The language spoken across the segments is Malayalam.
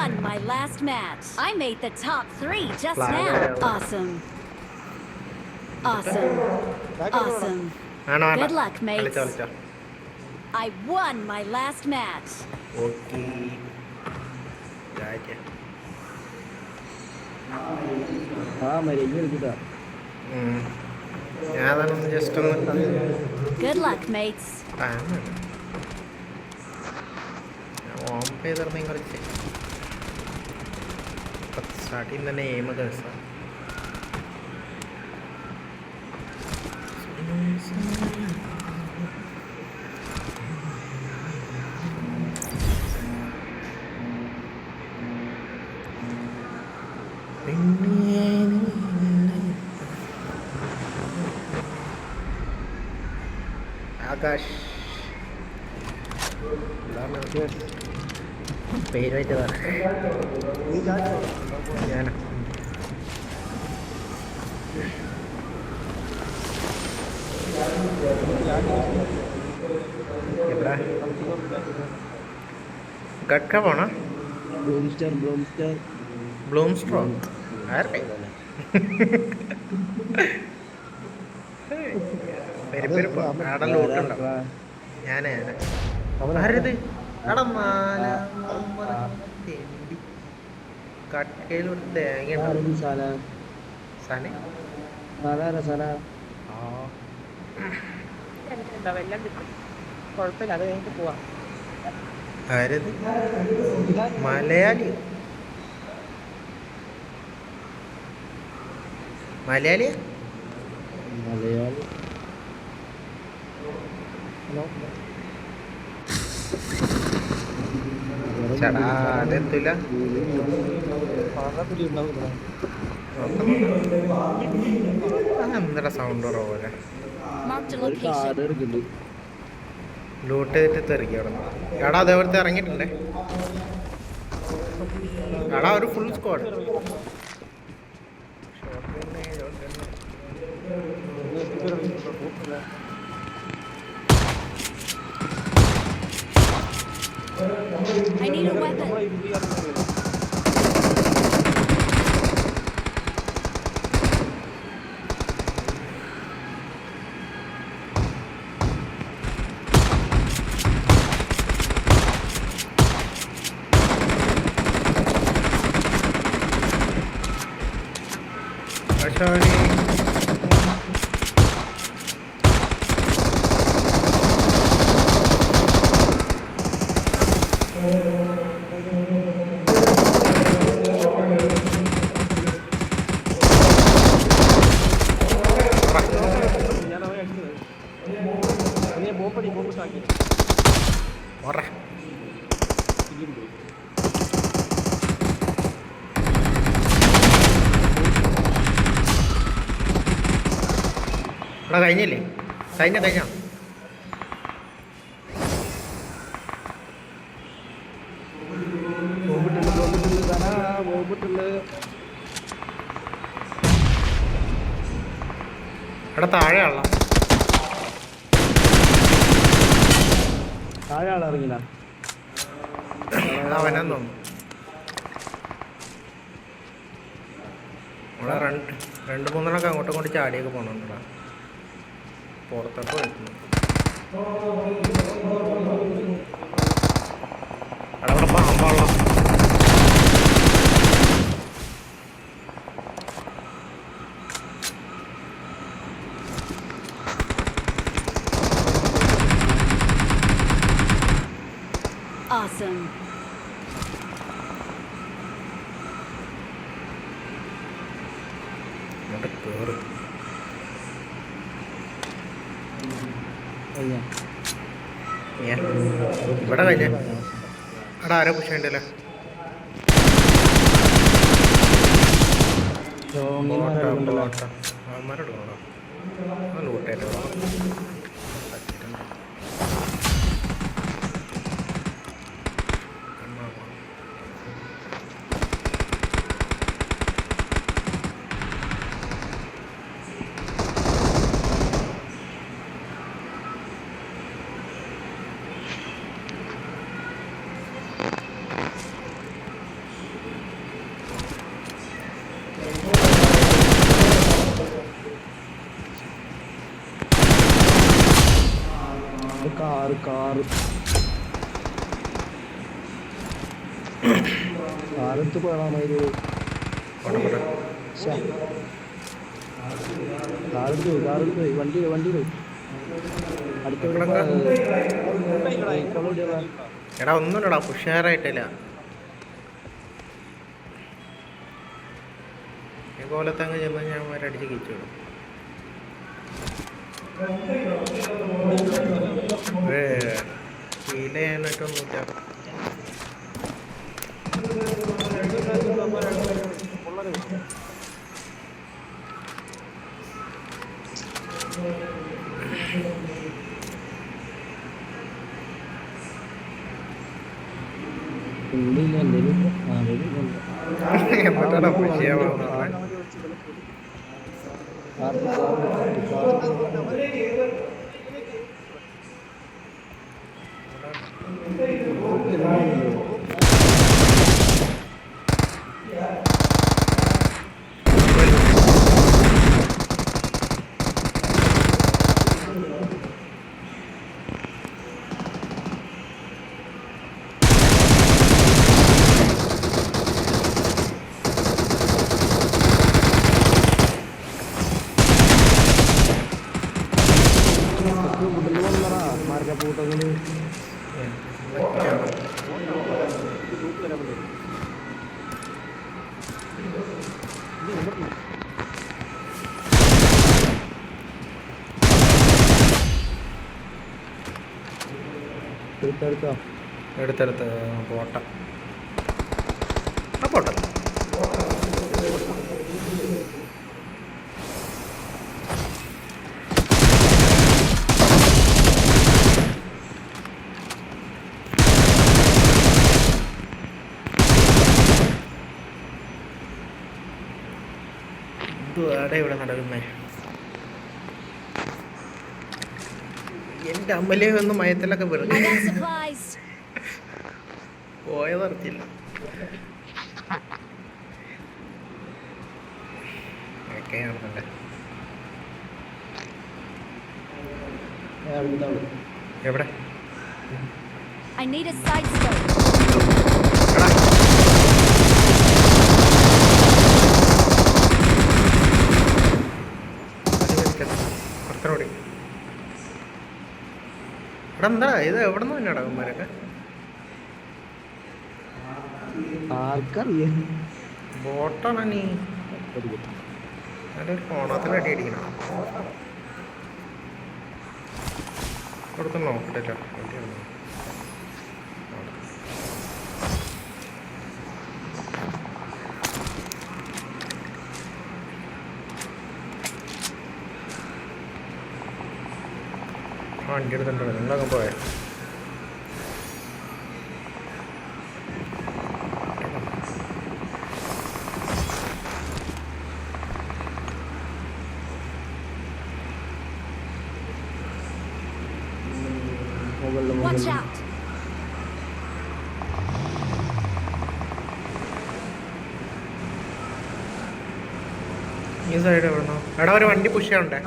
won my last match. I made the top 3 just now. Awesome. Awesome. Awesome. Good luck, mates. I won my last match. Okay. ഞാനതൊന്ന് ജസ്റ്റ് ഒന്ന് Good luck, mates. ഓൺ ചെയ്തിരുന്ന കുറച്ച് സ്റ്റാർട്ടിങ് തന്നെ എയിം ദിവസം ആകാശ് പേര് വെച്ചതാണ് ഞാനാ എവിടെ ഗഡ്ക പോണ ബ്ലൂംസ്ട്രോ ആരുടെ പെരുപ്പെരുപ്പ് ആടെ ലൂട്ടുണ്ടോ ഞാനേ ആരത് എടാ മാല കട്ടയിലൊരു തേങ്ങ സനെ ആരത് മലയാളി മലയാളിയാ ചേടാ അതെത്തില്ല എന്താ സൗണ്ട് കുറവല്ലേ ലൂട്ട് ചെയ്തിട്ട് തെറിക്കും അവിടെ നിന്ന് എടാ അതേപോലത്തെ ഇറങ്ങിയിട്ടുണ്ടേ എടാ ഒരു full squad I need a weapon. Sorry. Ora. ഇവിടെ കഴിഞ്ഞില്ലേ കഴിഞ്ഞ ഇവിടെ താഴെ ആളാ ഇറങ്ങില്ല അവനെന്ന് തോന്നുന്നു നമ്മളെ രണ്ട് മൂന്നെണ്ണൊക്കെ അങ്ങോട്ടും കൊണ്ട് ചാടിയൊക്കെ പോകണുണ്ടടാ പുറത്തോട്ട് വരുന്നു അവിടെ പാമ്പാള Awesome. ഇവിടെ കഴിഞ്ഞ അവിടെ ആരോ പുഷണ്ടല്ലേ അവന്മാരെടുക്കണോ ലൂട്ടായിട്ട് കാറെടുത്ത് പോയാൽ കാറെടുത്ത് പോയി വണ്ടി പോയി എടാ ഒന്നുമില്ലടാ ഉഷാറായിട്ടില്ല ഇതുപോലത്തെ അങ്ങ് ചെന്ന് ഞാൻ അടിച്ച് കിച്ചു ഫീൽ ചെയ്യാനായിട്ടൊന്നുമില്ല. എന്നിട്ടാണ് എടുത്തെടുത്ത് പോട്ടെ ആ പോട്ടെ ഇതുവാടെ ഇവിടെ നടക്കുന്നേ എൻ്റെ അമ്മലേ ഒന്ന് മയത്തിലൊക്കെ വെറുതെ പോയതറിഞ്ഞില്ല. ഒക്കെയാണെന്നല്ലേ എവിടെ I need a side scope. പുറത്തോടി ഇവിടെ എന്താ ഇത് എവിടെ നിന്ന് തന്നെയാ അവന്മാരൊക്കെ ആർക്കറിയാം ബോട്ടാണ് നീ നല്ലൊരു ഫോണത്തിൽ അടി അടിക്കണം കൊടുത്ത് നോക്കട്ടെ വണ്ടി എടുത്തിട്ടുണ്ടോ നിങ്ങളൊക്കെ പോയ Watch out. ഈ സൈഡ് എവിടെന്നോ എടാ ഒരു വണ്ടി പുഷ് ചെയ്യണ്ടേ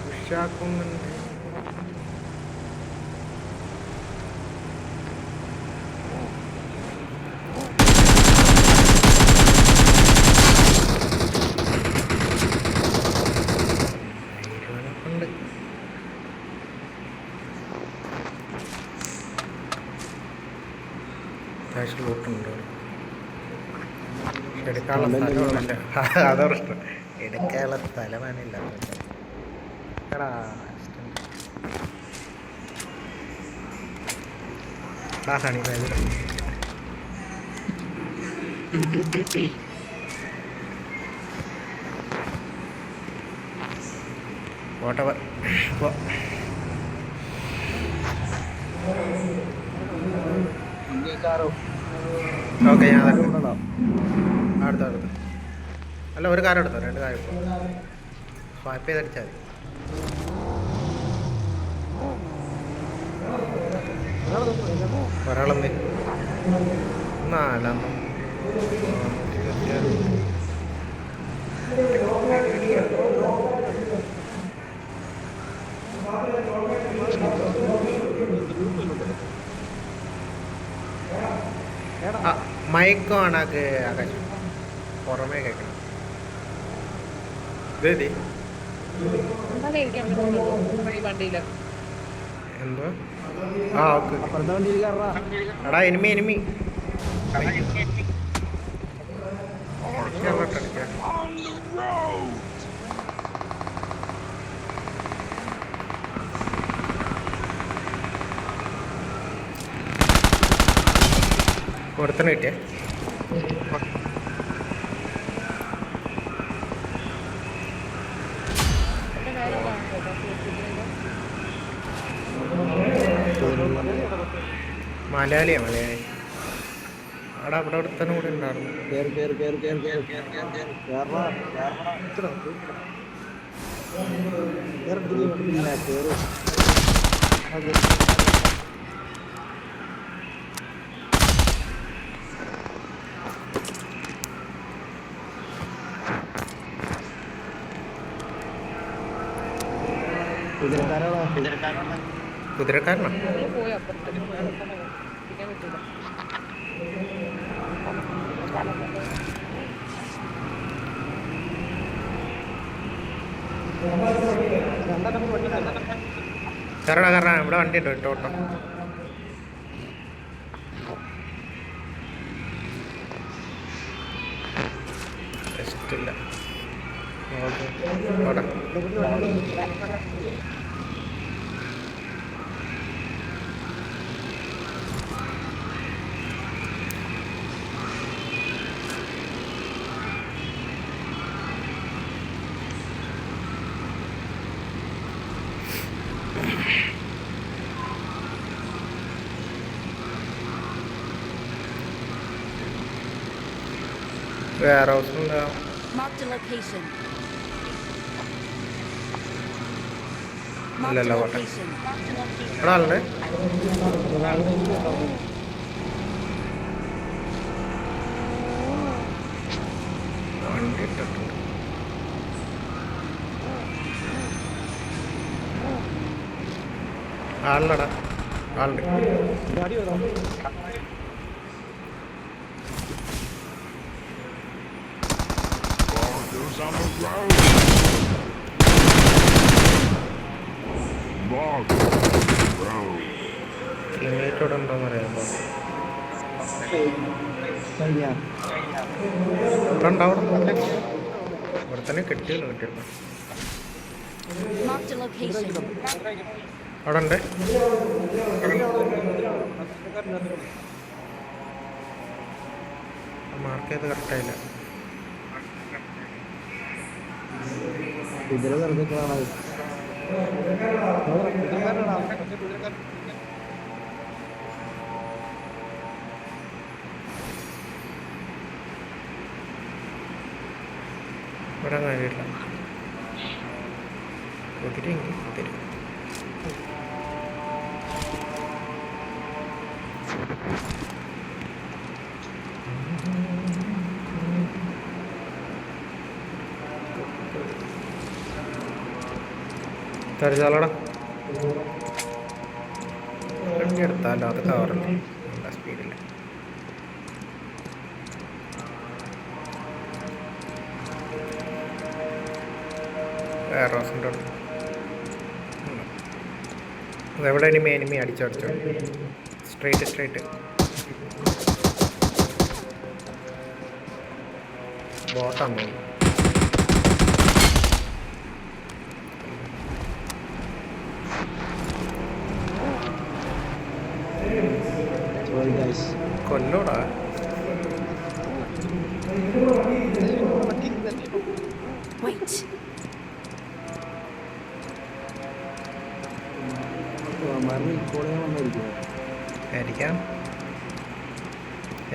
പുഷാക്കുന്നുണ്ട് ലൂട്ടുണ്ട് എടുക്കാനുള്ള സ്ഥലമല്ല അതാ പ്രശ്നം എടുക്കാനുള്ള സ്ഥലമാണില്ല എടാ ഹണി whatever ഓക്കെ ഞാൻ അടുത്ത അല്ല ഒരു കാർ എടുത്തോ 2 കാർ എടുത്തോ സ്വാപ്പ് ചെയ്തടിച്ചാൽ മതി ഒരാളെന്ത് 4 മയക്കോ ആണാക്ക് ആകാശം പുറമേ കേൾക്കണം. ഇതേ എന്തോ ആ ഓക്കെ അപ്പുറത്തെ വണ്ടിയിൽ കയറാ. എടാ എനിമി എനിമി അടിക്കാം. ഒരുത്തന്നെ കിട്ടിയേ. മലയാളിയാ മലയാളി. അവിടെ അവിടെ ഒരുത്തന്നെ കൂടെ ഉണ്ടായിരുന്നു. കേറ് കേറ് കേറ് കേറ് കേറ് കേറ് കേറ് കേറ് കേറടാ കേറടാ. കേറിട്ടില്ല കേറ്. കുതിരക്കാരനാ. കയറടാ ഇവിടെ വണ്ടി ഉണ്ടോ ഇട്ടോ ഓട്ടോ. ഇല്ല ഓക്കെ വേറെ ഹൗസ് ഉണ്ടാവും. Marked a location. ഇല്ലല്ല Marked a പോട്ടെ. location. ഇവിടെ ആളുണ്ട്. വണ്ടി ഇട്ടിട്ടുണ്ട്. ആളിലടാ ആളുണ്ട്. On the road. Log road. Teammate ഇവിടെ ഉണ്ടോന്ന് അറിയാമോ? ഇവിടെ ഉണ്ടാവും. ഇവിടെ തന്നെ കിട്ടിയല്ലോ കിട്ടിയല്ലോ. Marked a location. അവിടെ ഉണ്ട്. മാർക്ക് ചെയ്ത് കറക്റ്റായില്ല. കുതിര വെറുതെ ഇവിടെ കാര്യമില്ല. കുതിരയെങ്കിൽ കുതിര. തെരച്ചാലടാ വണ്ടി എടുത്താലോ അത് കവറല്ലേ നല്ല സ്പീഡില്ല. വേറെ റോസിൻ്റെ അതെവിടെ ഇനിമി എനിമി അടിച്ചടിച്ചോ. സ്ട്രൈറ്റ് ബോട്ടാന്ന് തോന്നുന്നു. കൊല്ലോടാ. Wait. ആയിരിക്കാം.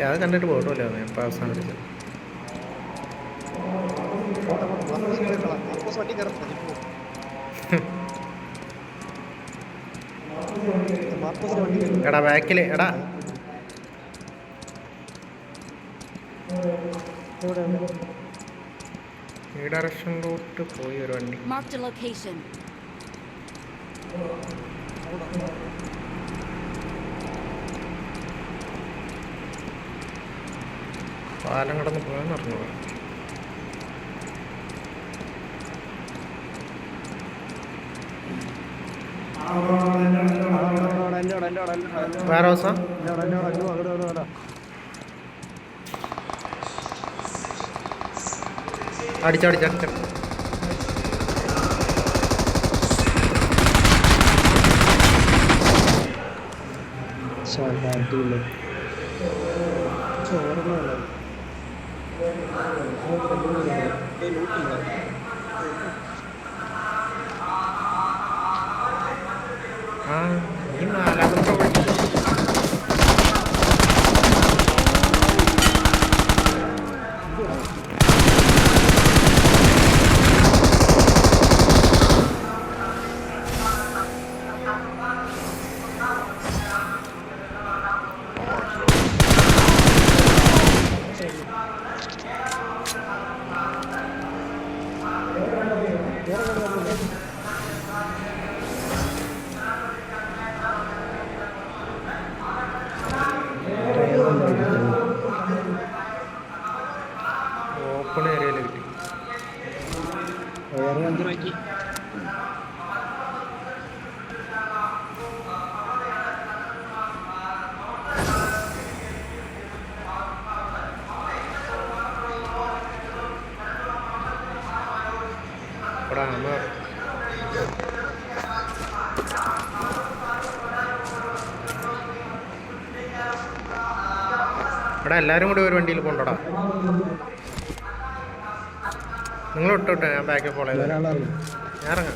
അത് കണ്ടിട്ട് പോകട്ടോ ഇപ്പം അവസാനിപ്പിച്ചത്. എടാ ബാക്കിൽ എടാ ഈ ഡയറക്ഷനിലോട്ട് പോയി ഒരു വണ്ടി. Marked a location. പാലം കടന്ന് പോകാൻ പറഞ്ഞു. വേറെ ദിവസം അടിച്ചടിച്ച ആ ഈ നാലാമത്തെ വഴി ഓപ്പൺ ഏരിയയിൽ കിട്ടി. ഇവിടെ ഇവിടെ എല്ലാവരും കൂടി ഒരു വണ്ടിയിൽ പോകണ്ടോടാ. നിങ്ങൾ വിട്ടോട്ടെ, ഞാൻ ബാക്കിൽ ഫോളോ ചെയ്ത് ഞാൻ ഇറങ്ങാം.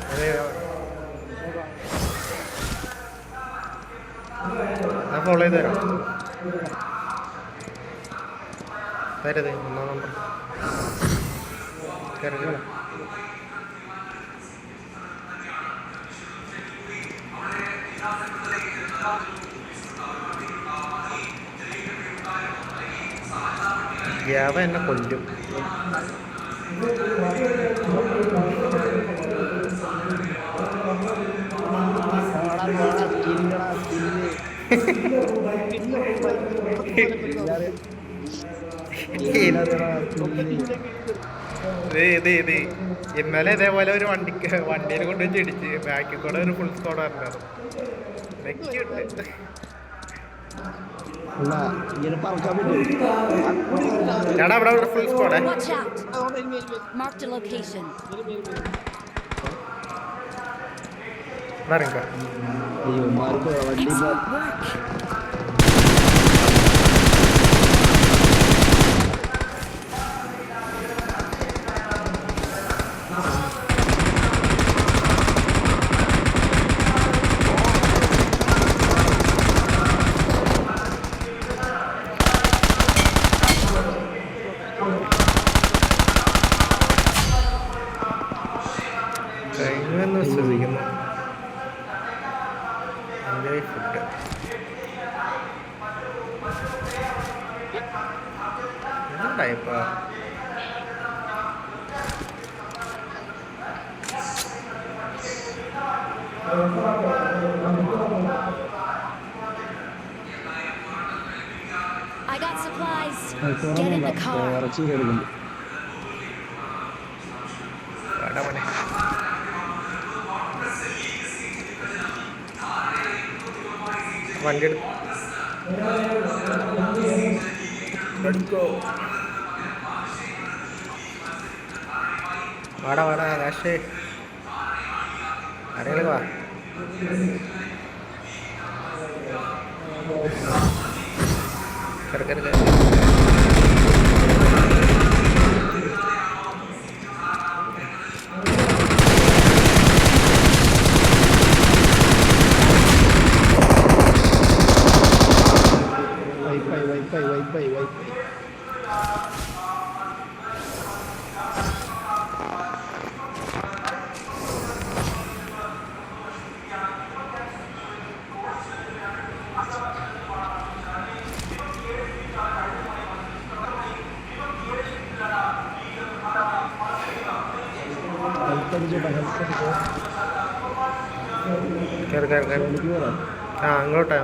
ഞാൻ ഫോളോ ചെയ്ത് തരാം. തരത് 1-ാം നമ്പർ കയറി. ഗ്യാവ എന്നെ കൊല്ലും. ഇന്നലെ ഇതേപോലെ ഒരു വണ്ടിയിൽ കൊണ്ടുവച്ച് ഇടിച്ച് ബാക്കിൽ കൂടെ ഒരു ഫുൾ സ്കോഡ് പറഞ്ഞത്. എടാ ഇവിടെ full സ്കോഡേ. Watch out! Marked a location. ഇറങ്ങിക്കോ. Excellent work. കഴിഞ്ഞെന്ന് ശ്രദ്ധിക്കുന്നു. Enjoy food. എന്തായിപ്പാ I got supplies. Get in the car. വേണ്ട മോനെ. വണ്ടി എടുക്കോ. വാടാ വാടാ രാഷേ, ആരെങ്കിലും വാ. കയറി. ആ അങ്ങോട്ടാ.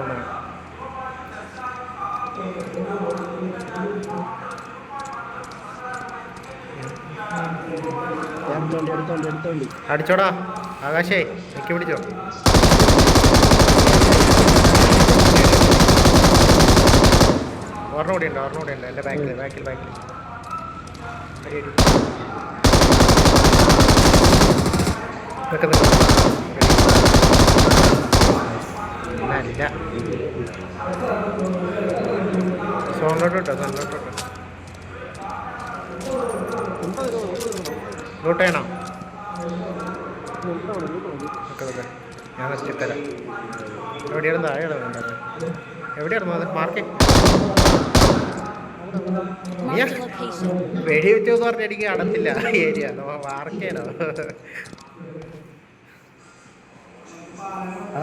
എടുത്തോണ്ട് അടിച്ചോടാ ആകാശേ എനിക്ക് പിടിച്ചോ. ഒരെണ്ണം കൂടി ഉണ്ട് എൻ്റെ ബാക്കിൽ അടി അല്ല സോണിലോട്ടോ ലൂട്ട് ചെയ്യണോ? ഓക്കെ ഞാൻ വെച്ചിത്തരാം. എവിടെയായിരുന്നു താഴെയാണ് വേണ്ടത്? എവിടെയായിരുന്നു അത് മാർക്ക്? Marked a location. വെടി വെച്ചോന്ന് പറഞ്ഞാൽ എനിക്ക് കാണത്തില്ല ഏരിയ മാർക്കേനോ.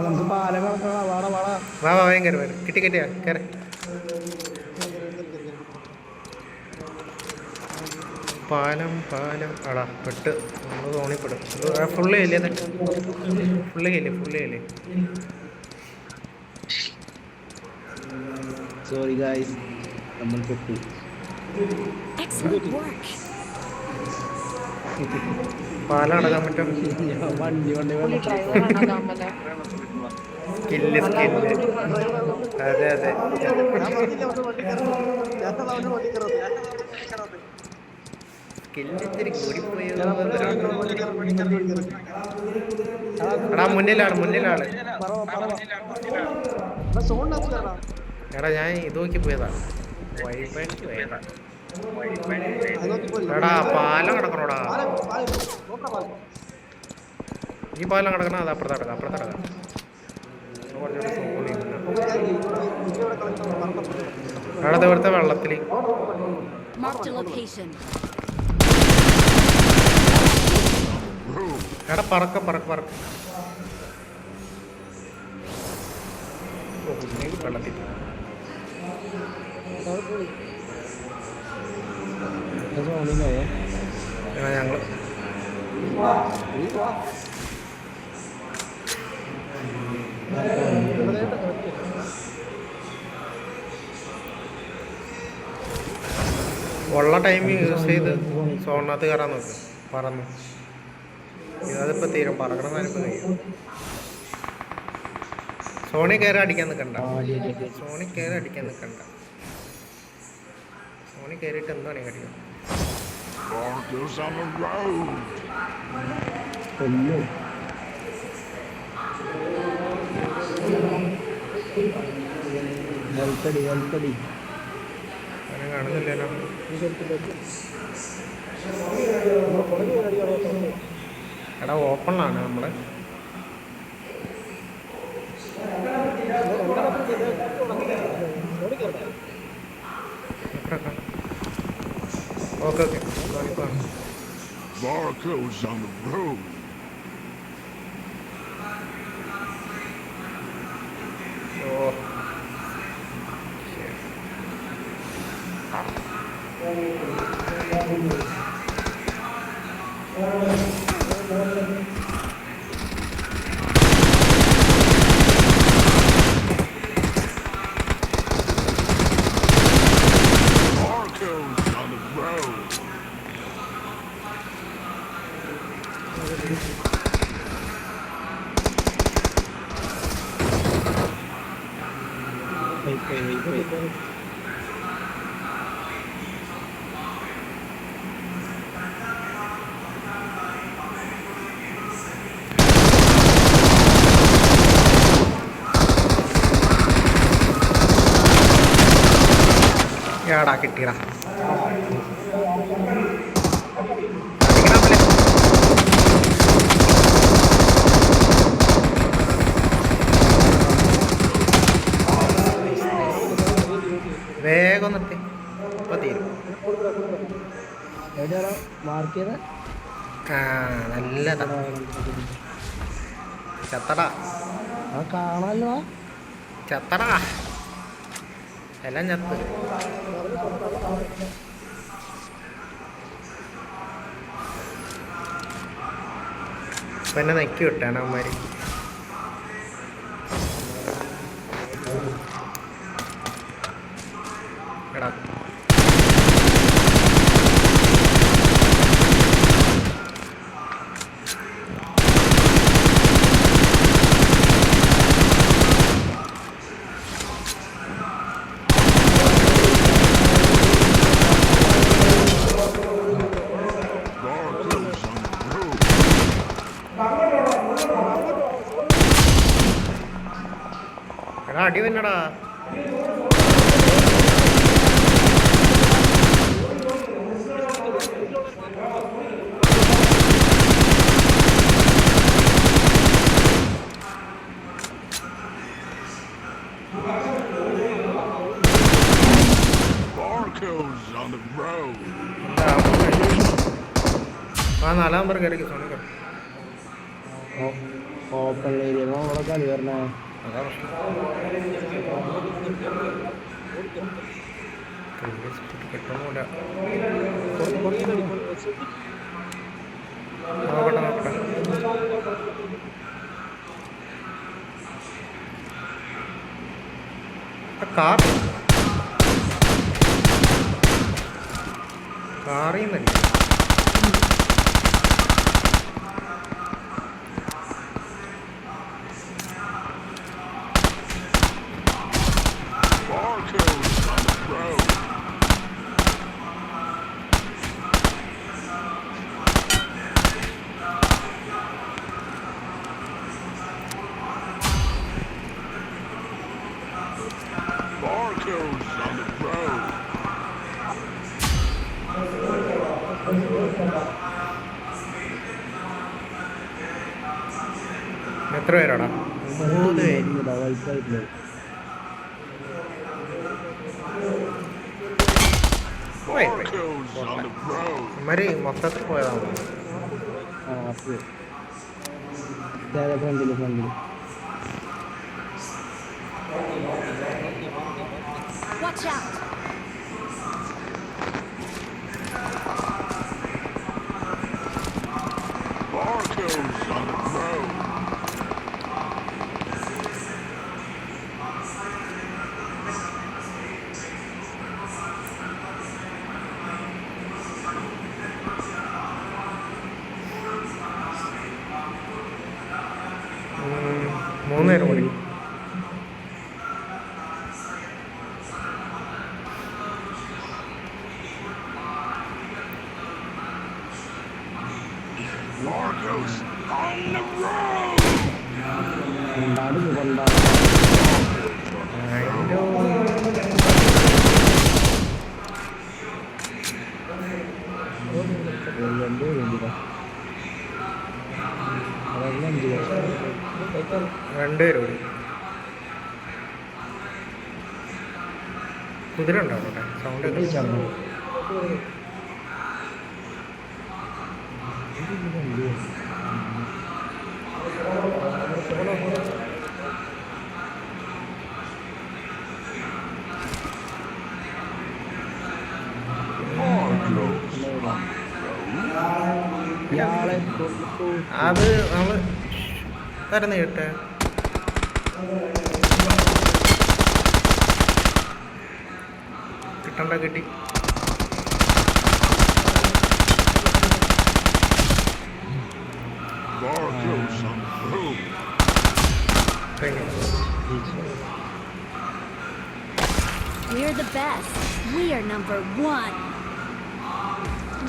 നമുക്ക് പാലം കണക്കണം. വാടാ വാ വേഗം കയറി വരും. കിട്ടിയാ കയറി. പാലം അടാ പെട്ട് നമ്മൾ തോണിപ്പെടും. ഫുള്ള് ഇല്ലേ? ഫുള്ള് ഇല്ലേ? സോറി ഗായ്സ്, നമ്മൾ പെട്ടു. Excellent work. പാലം അടക്കാൻ പറ്റും. വണ്ടി സ്കില്ല് അതെ സ്കില്ല് ഇത്തിരി കൂടിപ്പോയോ? എടാ മുന്നിലാണ്. എടാ ഞാൻ ഇത് നോക്കി പോയതാ. വൈഫൈക്ക് പോയതാ. എടാ പാലം കിടക്കണോടാ. ഈ പാലം കിടക്കണം. അത് അപ്പുറത്ത് കിടക്കാം. കുറച്ചുകൂടി സോണി എടാ ഇവിടുത്തെ വെള്ളത്തിൽ. Marked a location. എടാ പറക്ക വെള്ളത്തിൽ ഞങ്ങള് ഉള്ള ടൈം യൂസ് ചെയ്ത് സോണിനകത്ത് കയറാൻ നോക്ക്. പറന്നു അതിപ്പോൾ തീരും. പറക്കണ സാധനം കഴിയും. സോണി കയറി അടിക്കാൻ നിൽക്കണ്ട. സോണി കയറിയിട്ട് എന്താണ് കടിക്കും? Barkers on the road. ഹെൽപ്പടി അങ്ങനെ കാണുന്നില്ലല്ലോ. എടാ ഓപ്പണിലാണ് നമ്മള്. Okay Barcodes on the road. ഓ Barcodes on the road. യാടാ കിട്ടിയടാ. വേഗം നിർത്തി. ഇപ്പൊ തീരും. മാർക്ക് ചെയ്ത നല്ലതാ. ചത്തടാ കാണാലോ. ചത്തടാ എല്ലാം ചത്ത്. ഇപ്പൊ എന്നെ നെക്കി വിട്ടാണ് അവന്മാര്. എടാ എടാ അടി വന്നടാ. Barcodes on the road. ആ 4 നമ്പർ കയറി സോണിക്ക. ഓപ്പൺ ഏരിയ ഇവിടെ കളി വരണേ. അതാ പ്രശ്നം. കിട്ടുന്നില്ല. നോക്കട്ടെ. കാറിന്നല്ലേ. Barcodes on the road. Barcodes on the road. എത്ര പേരാടാ? 3 പേര്. വൈപ്പായിട്ടില്ല. Barcodes on the road. ഇവന്മാര് മൊത്തത്തിൽ പോയതാണ്. ഫ്രണ്ടില് Watch out! Barcodes on the road. മൂന്ന് പേര് കൂടി. Barcodes on the road. അയ്യോ. രണ്ടുപേരും കൂടി. കുതിര ഉണ്ടാവട്ടെ സൗണ്ട്. അത് നമ്മള് തരുന്ന കേട്ടെ. കിട്ടണ്ട കിട്ടി. Barcodes on the road. We're the best. We are number 1.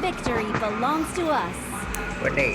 Victory belongs to us. One day.